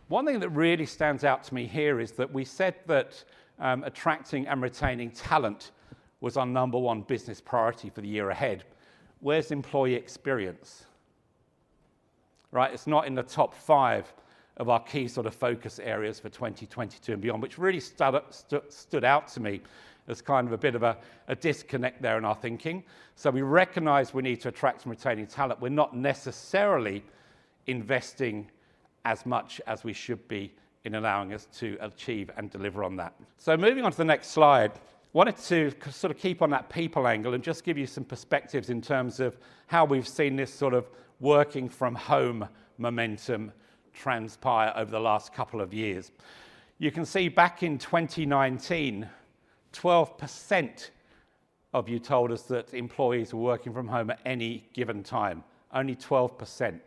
One thing that really stands out to me here is that we said that attracting and retaining talent was our number one business priority for the year ahead. Where's employee experience? Right, it's not in the top 5 of our key sort of focus areas for 2022 and beyond, which really stood out to me as kind of a bit of a disconnect there in our thinking. So we recognize we need to attract and retain talent. We're not necessarily investing as much as we should be in allowing us to achieve and deliver on that. So moving on to the next slide, wanted to sort of keep on that people angle and just give you some perspectives in terms of how we've seen this sort of working from home momentum transpire over the last couple of years. You can see back in 2019, 12% of you told us that employees were working from home at any given time, only 12%.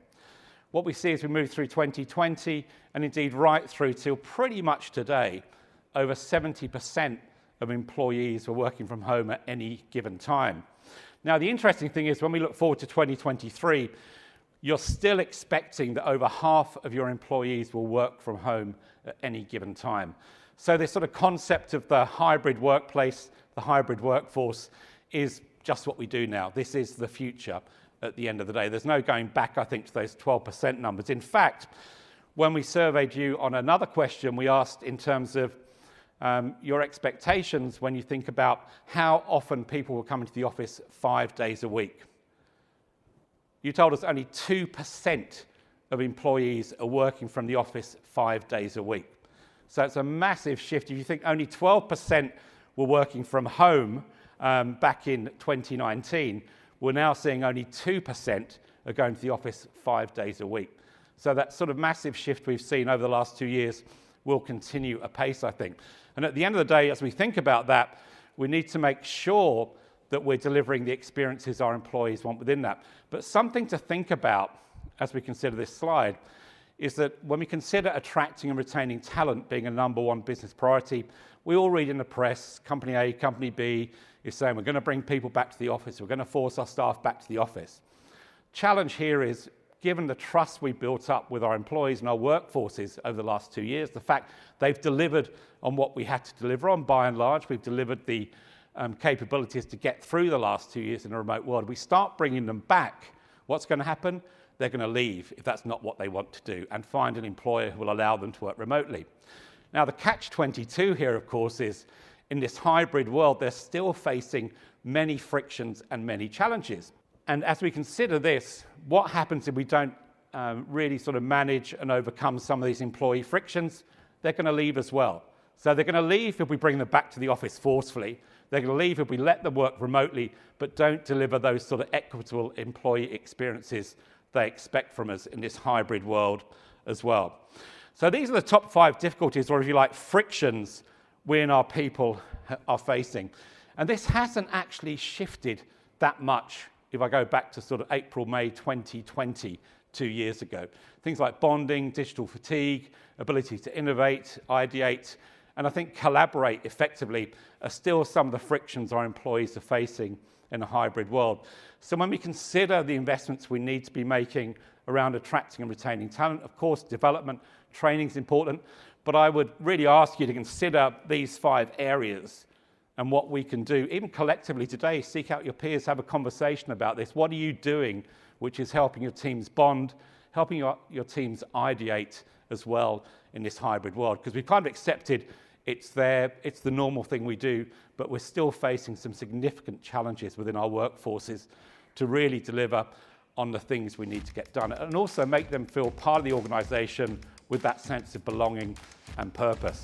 What we see as we move through 2020 and indeed right through till pretty much today, over 70% of employees were working from home at any given time. Now, the interesting thing is when we look forward to 2023, you're still expecting that over half of your employees will work from home at any given time. So this sort of concept of the hybrid workplace, the hybrid workforce is just what we do now. This is the future at the end of the day. There's no going back, I think, to those 12% numbers. In fact, when we surveyed you on another question, we asked in terms of your expectations when you think about how often people will come into the office 5 days a week. You told us only 2% of employees are working from the office 5 days a week. So it's a massive shift. If you think only 12% were working from home back in 2019, we're now seeing only 2% are going to the office 5 days a week. So that sort of massive shift we've seen over the last 2 years will continue apace, I think. And at the end of the day, as we think about that, we need to make sure that we're delivering the experiences our employees want within that. But something to think about as we consider this slide is that when we consider attracting and retaining talent being a number one business priority, we all read in the press, company A, company B is saying we're going to bring people back to the office, we're going to force our staff back to the office. Challenge here is, given the trust we built up with our employees and our workforces over the last 2 years, the fact they've delivered on what we had to deliver on, by and large, we've delivered the capabilities to get through the last 2 years in a remote world. We start bringing them back, what's going to happen? They're going to leave if that's not what they want to do and find an employer who will allow them to work remotely. Now, the catch-22 here, of course, is in this hybrid world, they're still facing many frictions and many challenges. And as we consider this, what happens if we don't really sort of manage and overcome some of these employee frictions? They're going to leave as well. So they're going to leave if we bring them back to the office forcefully. They're going to leave if we let them work remotely, but don't deliver those sort of equitable employee experiences they expect from us in this hybrid world as well. So these are the top 5 difficulties, or if you like, frictions we and our people are facing. And this hasn't actually shifted that much if I go back to sort of April, May 2020, 2 years ago. Things like bonding, digital fatigue, ability to innovate, ideate, and I think collaborate effectively are still some of the frictions our employees are facing in a hybrid world. So when we consider the investments we need to be making around attracting and retaining talent, of course, development, training is important, but I would really ask you to consider these 5 areas and what we can do, even collectively today. Seek out your peers, have a conversation about this. What are you doing which is helping your teams bond, helping your teams ideate as well in this hybrid world? Because we've kind of accepted it's there, it's the normal thing we do, but we're still facing some significant challenges within our workforces to really deliver on the things we need to get done and also make them feel part of the organisation with that sense of belonging and purpose.